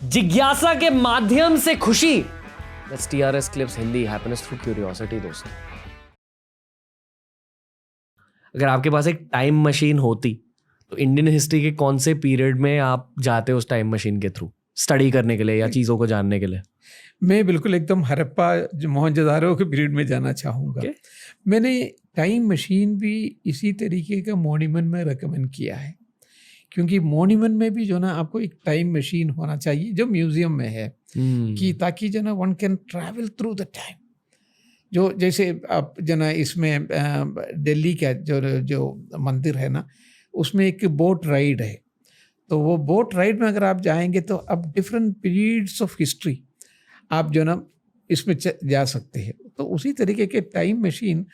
जिज्ञासा के माध्यम से खुशी। That's TRS Clips Hindi, happiness through curiosity. दोस्तों, अगर आपके पास एक टाइम मशीन होती तो इंडियन हिस्ट्री के कौन से पीरियड में आप जाते उस टाइम मशीन के थ्रू स्टडी करने के लिए या चीज़ों को जानने के लिए? मैं बिल्कुल एकदम हड़प्पा मोहनजोदारो के पीरियड में जाना चाहूँगा। Okay. मैंने टाइम मशीन भी इसी तरीके का मॉन्यूमेंट में रेकमेंड किया है, क्योंकि मॉन्यूमेंट में भी जो ना आपको एक टाइम मशीन होना चाहिए जो म्यूजियम में है, कि ताकि जो ना one can travel through the time. जो जैसे आप जो ना इसमें दिल्ली का जो मंदिर है ना, उसमें एक बोट राइड है। तो वो बोट राइड में अगर आप जाएंगे तो अब डिफरेंट पीरियड्स ऑफ हिस्ट्री आप जो ना इसमें जा सकते हैं। तो उसी तरीके के टाइम मशीन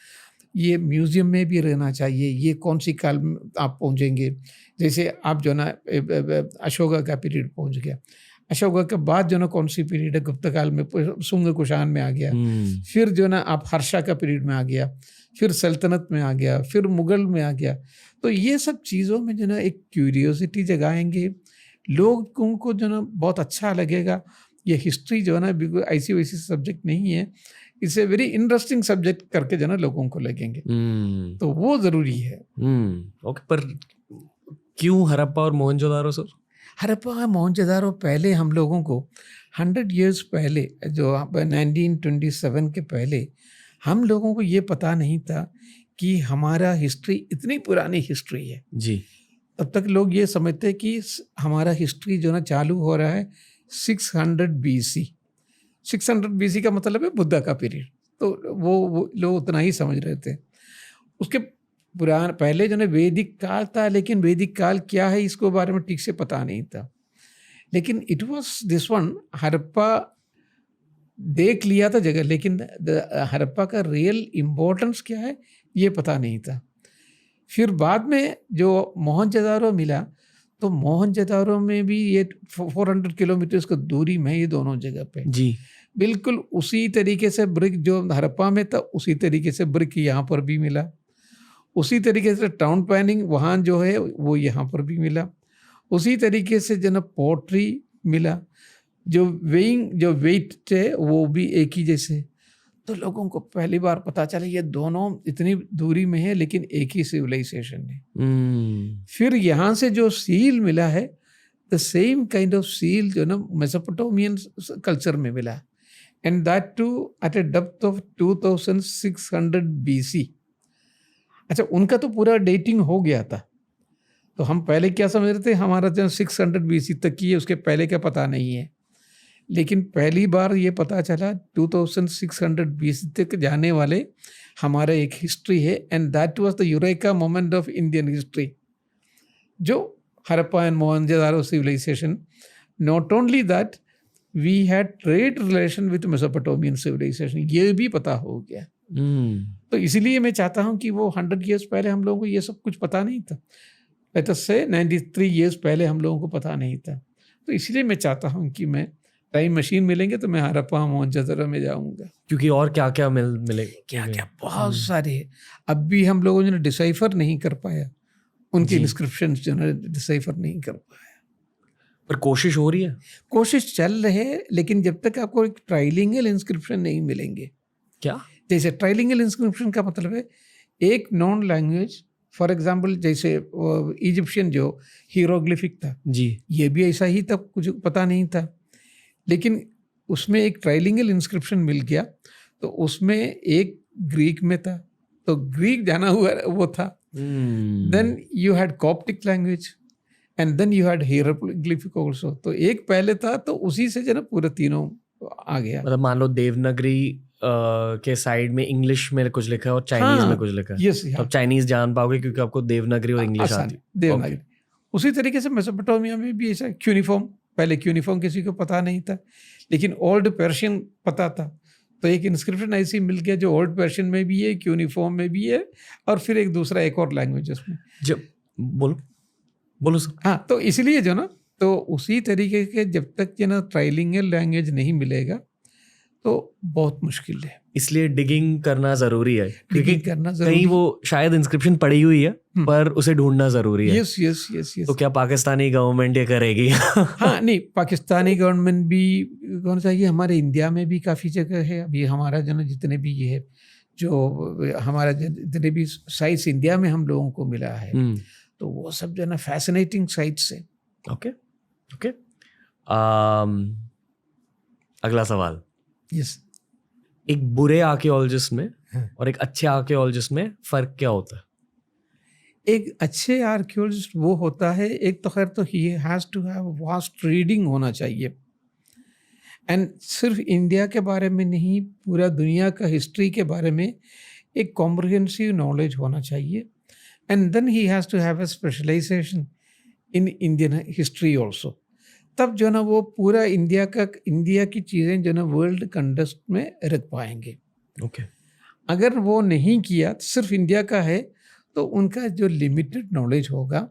ये म्यूज़ियम में भी रहना चाहिए। ये कौन सी काल में आप पहुँचेंगे, जैसे आप जो ना अशोका का पीरियड पहुँच गया, अशोका के बाद जो ना कौन सी पीरियड है, गुप्त काल में शुंग कुषाण में आ गया, फिर जो ना आप हर्षा का पीरियड में आ गया, फिर सल्तनत में आ गया, फिर मुगल में आ गया। तो ये सब चीज़ों में जो ना एक क्यूरियोसिटी जगाएंगे, लोगों को जो ना बहुत अच्छा लगेगा। ये हिस्ट्री जो है ना बिल्कुल ऐसी वैसी सब्जेक्ट नहीं है, it's a very interesting subject करके जो ना लोगों को लगेंगे। तो वो ज़रूरी है। ओके, पर क्यों हड़प्पा और मोहनजोदारो सर? हड़प्पा और मोहनजोदारो पहले हम लोगों को 100 years पहले, जो 1927 के पहले हम लोगों को ये पता नहीं था कि हमारा हिस्ट्री इतनी पुरानी हिस्ट्री है जी। तब तक लोग ये समझते कि हमारा हिस्ट्री जो ना चालू हो रहा है 600 BC। 600 BC का मतलब है बुद्धा का पीरियड। तो वो लोग उतना ही समझ रहे थे। उसके पुरान पहले जो ना वैदिक काल था, लेकिन वैदिक काल क्या है इसको बारे में ठीक से पता नहीं था। लेकिन it was this one, Harappa देख लिया था जगह, लेकिन हड़प्पा का रियल इम्पोर्टेंस क्या है ये पता नहीं था। फिर बाद में जो मोहनजोदारो मिला, तो मोहनजोदारो में भी ये 400 किलोमीटर्स की दूरी में ये दोनों जगह पे जी बिल्कुल उसी तरीके से ब्रिक जो हड़प्पा में था उसी तरीके से ब्रिक यहाँ पर भी मिला। उसी तरीके से टाउन प्लानिंग वहाँ जो है वो यहाँ पर भी मिला। उसी तरीके से जो ना पोट्री मिला, जो वेट है वो भी एक ही जैसे। तो लोगों को पहली बार पता चला ये दोनों इतनी दूरी में है लेकिन एक ही सिविलाइजेशन है। फिर यहाँ से जो सील मिला है, the same kind of seal जो ना मेसोपोटामियन कल्चर में मिला, and that too at a depth of 2600 BC। अच्छा, उनका तो पूरा डेटिंग हो गया था, तो हम पहले क्या समझ रहे थे हमारा जो 600 BC तक की है, उसके पहले का पता नहीं है। लेकिन पहली बार ये पता चला 2600 BC तक जाने वाले हमारा एक हिस्ट्री है, and that was the eureka moment of Indian history, जो Harappa and Mohenjodaro civilisation. Not only that, we had trade relation with Mesopotamian civilisation, ये भी पता हो गया। तो इसीलिए मैं चाहता हूँ कि वो 100 years पहले हम लोगों को ये सब कुछ पता नहीं था, लेट अस से 93 years पहले हम लोगों को पता नहीं था। तो इसलिए मैं चाहता हूँ कि मैं टाइम मशीन मिलेंगे तो मैं हड़प्पा मोहनजोदारो में जाऊँगा, क्योंकि और क्या क्या मिलेगा, क्या क्या बहुत सारे अब भी हम लोगों ने डिसाइफर नहीं कर पाया, उनकी इंस्क्रिप्शन जो है डिसाइफर नहीं कर पाया। पर कोशिश हो रही है, कोशिश चल रहे है, लेकिन जब तक आपको एक ट्राइलिंगल इंस्क्रिप्शन नहीं मिलेंगे। क्या जैसे ट्राइलिंगल इंस्क्रिप्शन का मतलब है एक नॉन लैंग्वेज, फॉर एग्जांपल जैसे इजिप्शियन जो हीरोग्लिफिक था जी, ये भी ऐसा ही था, कुछ पता नहीं था, लेकिन उसमें एक ट्राइलिंगल इंस्क्रिप्शन मिल गया। तो उसमें एक ग्रीक में था, तो ग्रीक जाना हुआ वो था। Then you had Coptic language, and then you had hieroglyphic also. तो एक पहले था, तो उसी से जो ना पूरे तीनों आ गया। मतलब मान लो देवनागरी के साइड में इंग्लिश में कुछ लिखा है और चाइनीज में कुछ लिखा है, यस, तो आप चाइनीज जान पाओगे क्योंकि आपको देवनागरी और इंग्लिश आती है। देवनागरी। उसी तरीके से मेसोपोटामिया में भी ऐसा क्यूनिफॉर्म, पहले क्यूनिफॉर्म किसी को पता नहीं था, लेकिन ओल्ड पर्शियन पता था। तो एक इंस्क्रिप्शन ऐसी मिल गया जो ओल्ड पर्शियन में भी है, क्यूनिफॉर्म में भी है, और फिर एक दूसरा एक और लैंग्वेज उसमें। जब बोलो सर। हाँ, तो इसलिए जो ना, तो उसी तरीके के जब तक जो ना ट्राइलिंगल लैंग्वेज नहीं मिलेगा, तो बहुत मुश्किल है। इसलिए डिगिंग करना जरूरी है, क्योंकि डिगिंग करना जरूरी कहीं वो शायद इंस्क्रिप्शन पड़ी हुई है पर उसे ढूंढना जरूरी है। Yes yes yes yes. तो क्या पाकिस्तानी गवर्नमेंट ये करेगी? हाँ नहीं, पाकिस्तानी गवर्नमेंट भी होना चाहिए, हमारे इंडिया में भी काफ़ी जगह है। अभी हमारा जो ना जितने भी ये है, जो हमारा जितने भी साइट्स इंडिया में हम लोगों को मिला है, तो वो सब जो ना फैसिनेटिंग साइट्स है। Okay okay. अगला सवाल, यस। एक बुरे आर्कियोलॉजिस्ट में और एक अच्छे आर्कियोलॉजिस्ट में फर्क क्या होता है? एक अच्छे आर्कियोलॉजिस्ट वो होता है, एक तो खैर तो he has to have vast reading होना चाहिए, एंड सिर्फ इंडिया के बारे में नहीं, पूरा दुनिया का हिस्ट्री के बारे में एक कॉम्प्रिहेंसिव नॉलेज होना चाहिए, and then he has to have a specialisation in Indian history also. तब जो ना वो पूरा इंडिया की चीज़ें जो ना वर्ल्ड कंटेक्स्ट में रख पाएंगे। ओके। अगर वो नहीं किया, सिर्फ इंडिया का है, तो उनका जो लिमिटेड नॉलेज होगा,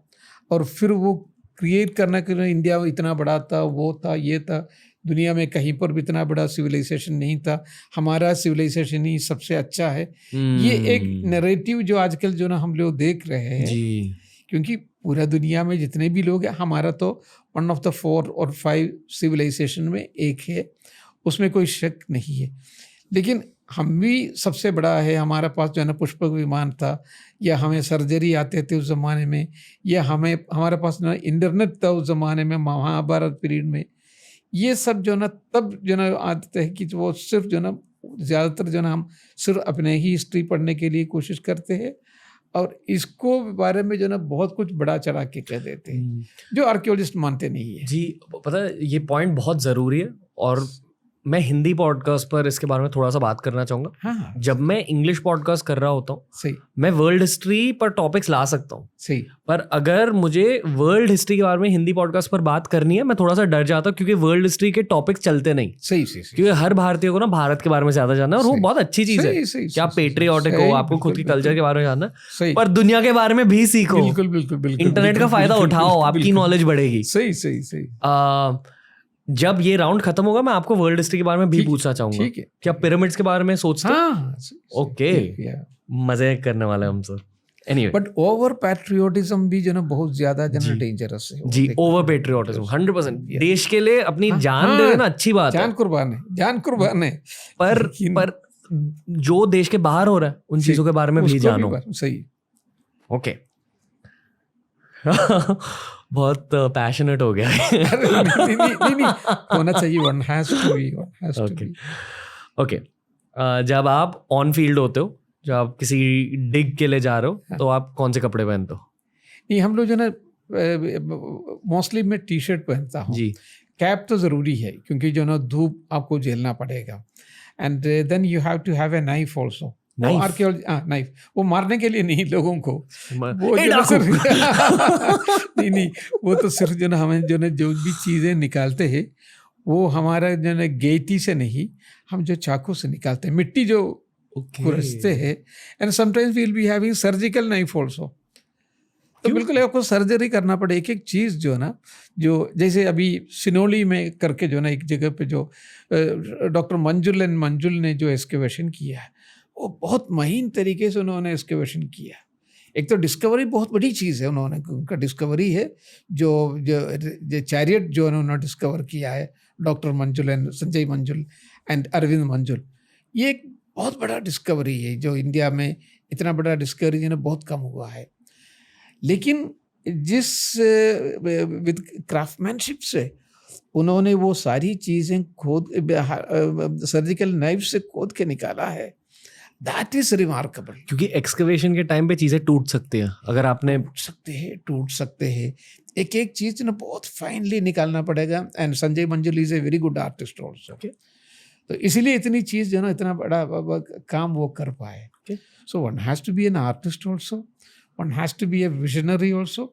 और फिर वो क्रिएट करना कि इंडिया इतना बड़ा था, वो था, ये था, दुनिया में कहीं पर भी इतना बड़ा सिविलाइजेशन नहीं था, हमारा सिविलाइजेशन ही सबसे अच्छा है। ये एक नैरेटिव जो आजकल जो ना हम लोग देख रहे हैं जी। क्योंकि पूरा दुनिया में जितने भी लोग हैं, हमारा तो 1 of the 4 और 5 सिविलाइजेशन में एक है, उसमें कोई शक नहीं है। लेकिन हम भी सबसे बड़ा है, हमारा पास जो है ना पुष्पक विमान था, या हमें सर्जरी आते थे उस ज़माने में, या हमारे पास ना इंटरनेट था उस ज़माने में, महाभारत पीरियड में। ये सब जो ना तब जो ना आते हैं कि वो सिर्फ जो ना ज़्यादातर जो ना हम सिर्फ अपने ही हिस्ट्री पढ़ने के लिए कोशिश करते हैं, और इसको बारे में जो ना बहुत कुछ बड़ा चढ़ा के कह देते हैं, जो आर्कियोलॉजिस्ट मानते नहीं है। जी, पता है ये पॉइंट बहुत ज़रूरी है, और मैं हिंदी पॉडकास्ट पर इसके बारे में थोड़ा सा बात करना चाहूँगा। हाँ, जब मैं इंग्लिश पॉडकास्ट कर रहा होता हूँ, सही, मैं वर्ल्ड हिस्ट्री पर टॉपिक्स ला सकता हूँ, सही, पर अगर मुझे वर्ल्ड हिस्ट्री के बारे में हिंदी पॉडकास्ट पर बात करनी है, मैं थोड़ा सा डर जाता हूँ, क्योंकि वर्ल्ड हिस्ट्री के टॉपिक्स चलते नहीं। सही, सही, सही। क्योंकि हर भारतीय को ना भारत के बारे में ज्यादा जानना है, और वो सही, बहुत अच्छी चीज है सही, सही, कि आप सही, पेट्रियोटिक सही, हो, आपको खुद की बिल्कुल, कल्चर के बारे में जानना है, सही, पर दुनिया के बारे में भी सीखो। बिल्कुल बिल्कुल बिल्कुल। इंटरनेट का फायदा उठाओ, आपकी नॉलेज बढ़ेगी। सही सही सही। जब ये राउंड खत्म होगा, मैं आपको वर्ल्ड हिस्ट्री के बारे में भी पूछना चाहूंगा। ठीक है। क्या पिरामिड्स के बारे में सोचते हो? हाँ, ओके, मजे करने वाले हम sir. Anyway, but over patriotism भी जो ना बहुत ज्यादा जो ना डेंजरस है। जी, ओवर पेट्रियोटिज्म 100%। देश के लिए अपनी जान दे देना अच्छी बात है, जान कुर्बान है, पर जो देश के बाहर हो रहा है उन चीजों के बारे में भी जानो। सही, ओके। बहुत पैशनेट हो गया है। नहीं, होना चाहिए, one has to be. Okay, जब आप ऑन फील्ड होते हो, जब आप किसी डिग के लिए जा रहे हो, तो आप कौन से कपड़े पहनते हो? नहीं, हम लोग जो ना मोस्टली मैं टी शर्ट पहनता हूँ जी। कैप तो ज़रूरी है, क्योंकि जो ना धूप आपको झेलना पड़ेगा, and then you have to have a knife also. Knife वो मारने के लिए नहीं, लोगों को वो नहीं, वो तो सिर्फ जो ना हमें जो ना जो भी चीज़ें निकालते हैं, वो हमारा जो ना गेटी से नहीं, हम जो चाकू से निकालते हैं, मिट्टी जो खुरसते हैं, and sometimes we will be having surgical knife also. तो बिल्कुल आपको सर्जरी करना पड़े। एक एक चीज़ जो ना, जो जैसे अभी सिनोली में करके जो ना एक जगह पे जो डॉक्टर मंजुल ने जो एक्सकेवेशन किया है, वो बहुत महीन तरीके से उन्होंने एक्सकेवेशन किया। एक तो डिस्कवरी बहुत बड़ी चीज़ है, उनका डिस्कवरी है जो चैरियट जो उन्होंने डिस्कवर किया है, doctor Manjul and Sanjay Manjul and Arvind मंजुल। ये एक बहुत बड़ा डिस्कवरी है, जो इंडिया में इतना बड़ा डिस्कवरी जो ना बहुत कम हुआ है। लेकिन जिस विद क्राफ्टमैनशिप से उन्होंने वो सारी चीज़ें खोद सर्जिकल नाइफ से खोद के निकाला है, दैट इज रिमार्केबल। क्योंकि एक्सकवेशन के टाइम पे चीज़ें टूट सकती हैं, अगर आपने टूट सकते हैं। एक एक चीज़ ना बहुत फाइनली निकालना पड़ेगा, and Sanjay Manjul is a very good artist also. तो इसीलिए इतनी चीज़ जो ना इतना बड़ा काम वो कर पाए। So one has to be an artist also, one has to be a visionary also,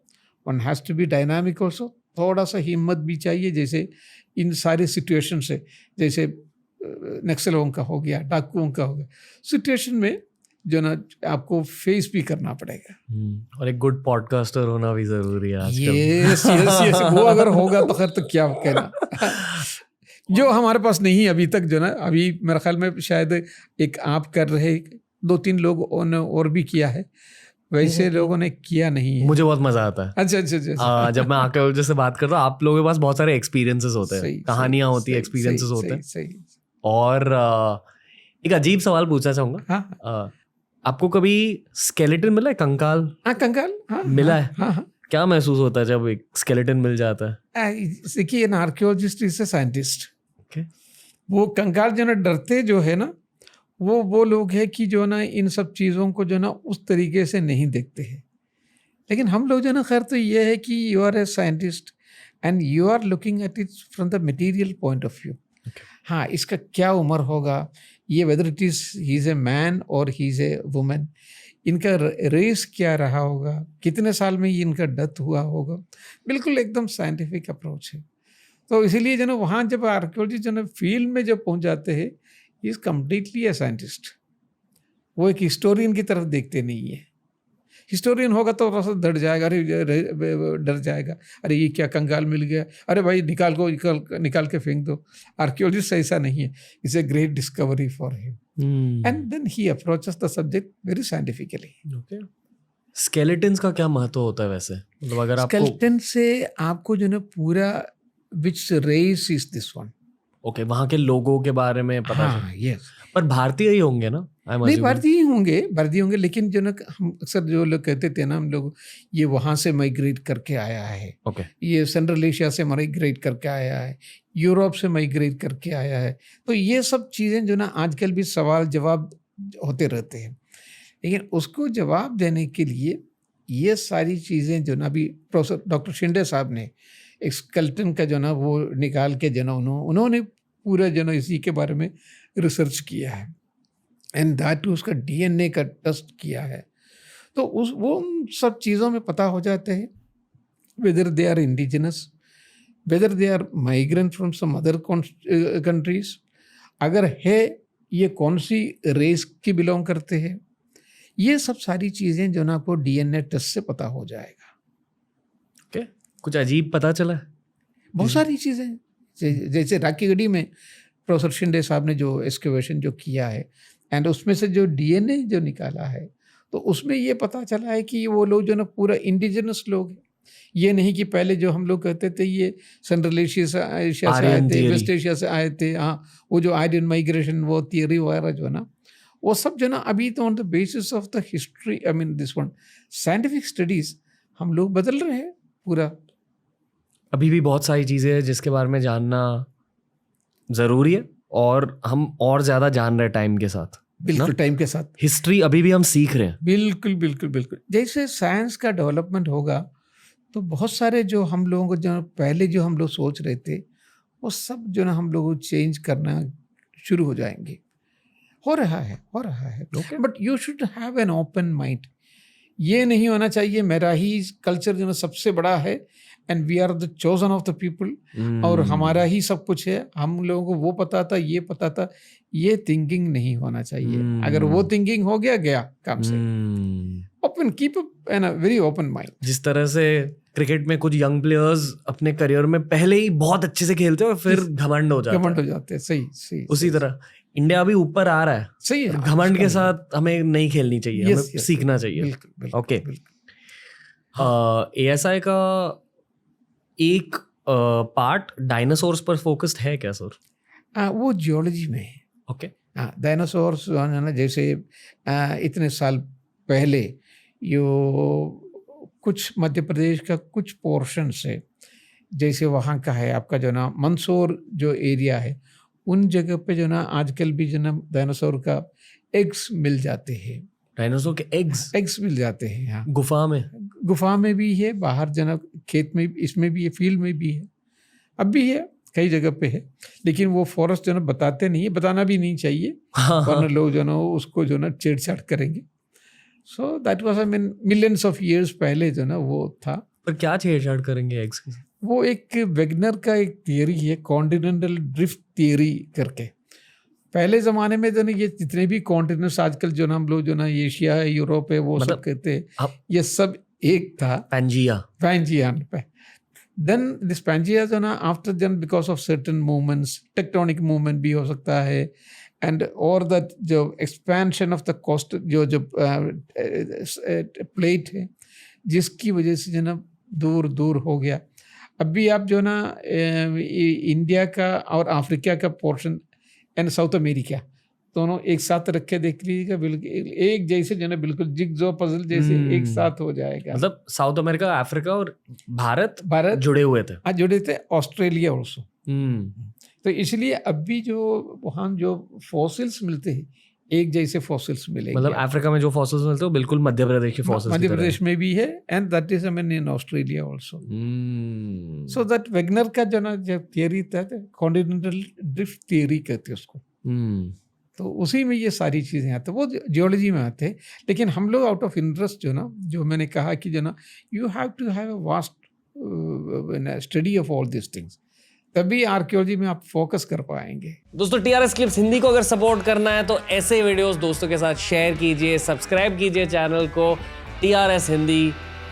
one has to be dynamic also. थोड़ा सा हिम्मत भी चाहिए, जैसे इन सारे सिचुएशन से, जैसे नक्सलों का हो गया, डाकुओं का हो गया, सिचुएशन में जो ना आपको फेस भी करना पड़ेगा। और एक गुड पॉडकास्टर होना भी ज़रूरी है आजकल। यस, वो अगर होगा तो खैर तो क्या कहना। जो हमारे पास नहीं है अभी तक, जो ना अभी मेरे ख्याल में शायद एक आप कर रहे, 2-3 लोग और भी किया है, वैसे लोगों ने किया नहीं है। मुझे बहुत मजा आता है। अच्छा। जब मैं आर्कियोलॉजिस्ट से बात करता हूँ, आप लोगों के पास बहुत सारे एक्सपीरियंसेस होते हैं, कहानियां होती है, एक्सपीरियंसेस होते हैं। सही। और एक अजीब सवाल पूछना चाहूंगा। हाँ। आपको कभी स्केलेटन मिला है, कंकाल? हाँ, कंकाल मिला है? हाँ। क्या महसूस होता है जब एक स्केलेटन मिल जाता है? देखिए, an archaeologist is a scientist. Okay. वो कंकाल जो ना डरते जो है ना, वो लोग है कि जो ना इन सब चीज़ों को जो ना उस तरीके से नहीं देखते हैं। लेकिन हम लोग जो ना, खैर तो ये है कि you are a scientist and you are looking at it from the material point of view. हाँ, इसका क्या उम्र होगा, ये whether it is he is a man और ही इज़ ए वुमेन, इनका रेस क्या रहा होगा, कितने साल में ये इनका डेथ हुआ होगा, बिल्कुल एकदम साइंटिफिक अप्रोच है। तो इसीलिए जो ना वहाँ जब आर्कियोलॉजिस्ट जो ना फील्ड में जब पहुँच जाते हैं, इज़ कम्प्लीटली ए साइंटिस्ट। वो एक हिस्टोरियन की तरफ देखते नहीं है। हिस्टोरियन होगा तो थोड़ा सा डर जाएगा, डर जाएगा, अरे ये क्या कंकाल मिल गया, अरे भाई निकाल के फेंक दो। आर्कियोलॉजिस्ट ऐसा नहीं है, it's a great discovery for him and then he approaches the subject very scientifically. Skeletons का क्या महत्व होता है वैसे? मतलब अगर आपको स्केलेटन से आपको जो ना पूरा which race is this one, okay, वहाँ के लोगों के बारे में पता चले। हाँ, यस। पर भारतीय ही होंगे ना? नहीं, भारतीय होंगे, लेकिन जो ना हम अक्सर जो लोग कहते थे ना, हम लोग ये वहाँ से माइग्रेट करके आया है, ओके, ये सेंट्रल एशिया से माइग्रेट करके आया है, यूरोप से माइग्रेट करके आया है। तो ये सब चीज़ें जो ना आजकल भी सवाल जवाब होते रहते हैं, लेकिन उसको जवाब देने के लिए ये सारी चीज़ें जो ना अभी प्रोफेसर डॉक्टर शिंदे साहब ने एक स्केलेटन का जो ना वो निकाल के जो ना उन्होंने पूरा जो ना इसी के बारे में रिसर्च किया है एंड दैट उसका डीएनए का टेस्ट किया है। तो वो उन सब चीज़ों में पता हो जाते हैं whether they are indigenous, whether they are migrant from some other countries, अगर है ये कौन सी रेस की बिलोंग करते हैं, ये सब सारी चीज़ें जो ना आपको डीएनए टेस्ट से पता हो जाएगा। ओके, कुछ अजीब पता चला? बहुत सारी चीज़ें, जैसे राकी गढ़ी में प्रोफेसर शिंदे साहब ने जो एक्सकेवेशन जो किया है एंड उसमें से जो डीएनए जो निकाला है, तो उसमें ये पता चला है कि वो लोग जो ना पूरा इंडिजिनस लोग हैं। ये नहीं कि पहले जो हम लोग कहते थे ये सेंट्रल एशिया से आए थे, वेस्ट एशिया से आए थे, हाँ, वो जो आर्यन माइग्रेशन वो थियरी वगैरह जो है ना, वो सब जो ना अभी तो on the basis of the history, I mean this one scientific studies हम लोग बदल रहे हैं पूरा। अभी भी बहुत सारी चीज़ें हैं जिसके बारे में जानना ज़रूरी है और हम और ज़्यादा जान रहे हैं टाइम के साथ। बिल्कुल, टाइम के साथ हिस्ट्री अभी भी हम सीख रहे हैं। बिल्कुल। जैसे साइंस का डेवलपमेंट होगा तो बहुत सारे जो हम लोगों को जो पहले जो हम लोग सोच रहे थे वो सब जो ना हम लोग चेंज करना शुरू हो जाएंगे। हो रहा है but you should have an open mind. ये नहीं होना चाहिए मेरा ही कल्चर जो ना सबसे बड़ा है and we are the chosen of the people और हमारा ही सब कुछ है, हम लोगों को वो पता था, ये पता था, ये थिंकिंग नहीं होना चाहिए। अगर वो थिंकिंग हो गया काम से। Open, keep an very open mind. जिस तरह से क्रिकेट में कुछ यंग प्लेयर्स अपने करियर में पहले ही बहुत अच्छे से खेलते हैं और फिर घमंड हो जाते हैं। सही। उसी तरह इंडिया अभी ऊपर आ रहा है, सही है। घमंड के साथ हमें नहीं खेलनी चाहिए, हमें सीखना चाहिए। बिल्कुल। ओके, एएसआई का एक पार्ट डायनासोर्स पर फोकस्ड है क्या सर? वो जियोलॉजी में है। ओके, डायनासोर्स ना, जैसे इतने साल पहले यो कुछ मध्य प्रदेश का कुछ पोर्शन से, जैसे वहाँ का है आपका जो ना मंदसौर जो एरिया है, उन जगह पे जो ना आजकल भी जो ना डायनासोर का एग्स मिल जाते हैं। डायनासोर के एग्स मिल जाते हैं। हाँ, गुफा में भी है, बाहर जना खेत में इसमें भी है, फील्ड में भी है, अब भी है, कई जगह पे है। लेकिन वो फॉरेस्ट जो ना बताते नहीं है, बताना भी नहीं चाहिए, वरना लोग जो ना उसको जो ना छेड़छाड़ करेंगे। So that was I mean millions of years पहले जो ना वो था। पर क्या छेड़छाड़ करेंगे एग्स के? वो एक वेगनर का एक थियरी है, कॉन्टिनेंटल ड्रिफ्ट थियरी करके। पहले ज़माने में जो ना ये जितने भी कॉन्टिनेंट्स आजकल जो ना हम लोग जो ना एशिया है, यूरोप है, वो सब कहते हैं, ये सब एक था, पैंजिया। देन दिस पैंजिया जो ना after then because of certain movements, tectonic movement भी हो सकता है, एंड और दैट जो एक्सपेंशन ऑफ द कोस्ट जो प्लेट है जिसकी वजह से जो ना दूर दूर हो गया। अभी आप जो ना इंडिया का और अफ्रीका का पोर्शन एंड साउथ अमेरिका दोनों एक साथ रख के देख लीजिएगा, बिल्कुल एक जैसे जो ना बिल्कुल जिगजो पजल जैसे एक साथ हो जाएगा। मतलब साउथ अमेरिका, अफ्रीका और भारत भारत जुड़े हुए थे। हाँ जुड़े थे, ऑस्ट्रेलिया ऑल्सो। हम्म। तो इसलिए अभी जो वहाँ जो फॉसिल्स मिलते हैं एक जैसे फॉसिल्स मिलेंगे। मतलब अफ्रीका में जो फॉसिल्स मिलते हैं वो बिल्कुल मध्य प्रदेश के फॉसिल्स मध्य प्रदेश में भी है, and that is in Australia also. So that Wegener का जो ना जो थियरी था कॉन्टिनेंटल ड्रिफ्ट थियरी कहते हैं उसको। तो उसी में ये सारी चीज़ें आती, वो जियोलॉजी में आते हैं। लेकिन हम लोग आउट ऑफ इंटरेस्ट जो ना, जो मैंने कहा कि जो ना you have to have a vast study of all this things, तभी आर्कियोलॉजी में आप फोकस कर पाएंगे। दोस्तों टीआरएस क्लिप्स हिंदी को अगर सपोर्ट करना है तो ऐसे वीडियोस दोस्तों के साथ शेयर कीजिए, सब्सक्राइब कीजिए चैनल को। टीआरएस हिंदी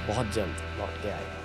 बहुत जल्द लौट के आएगा।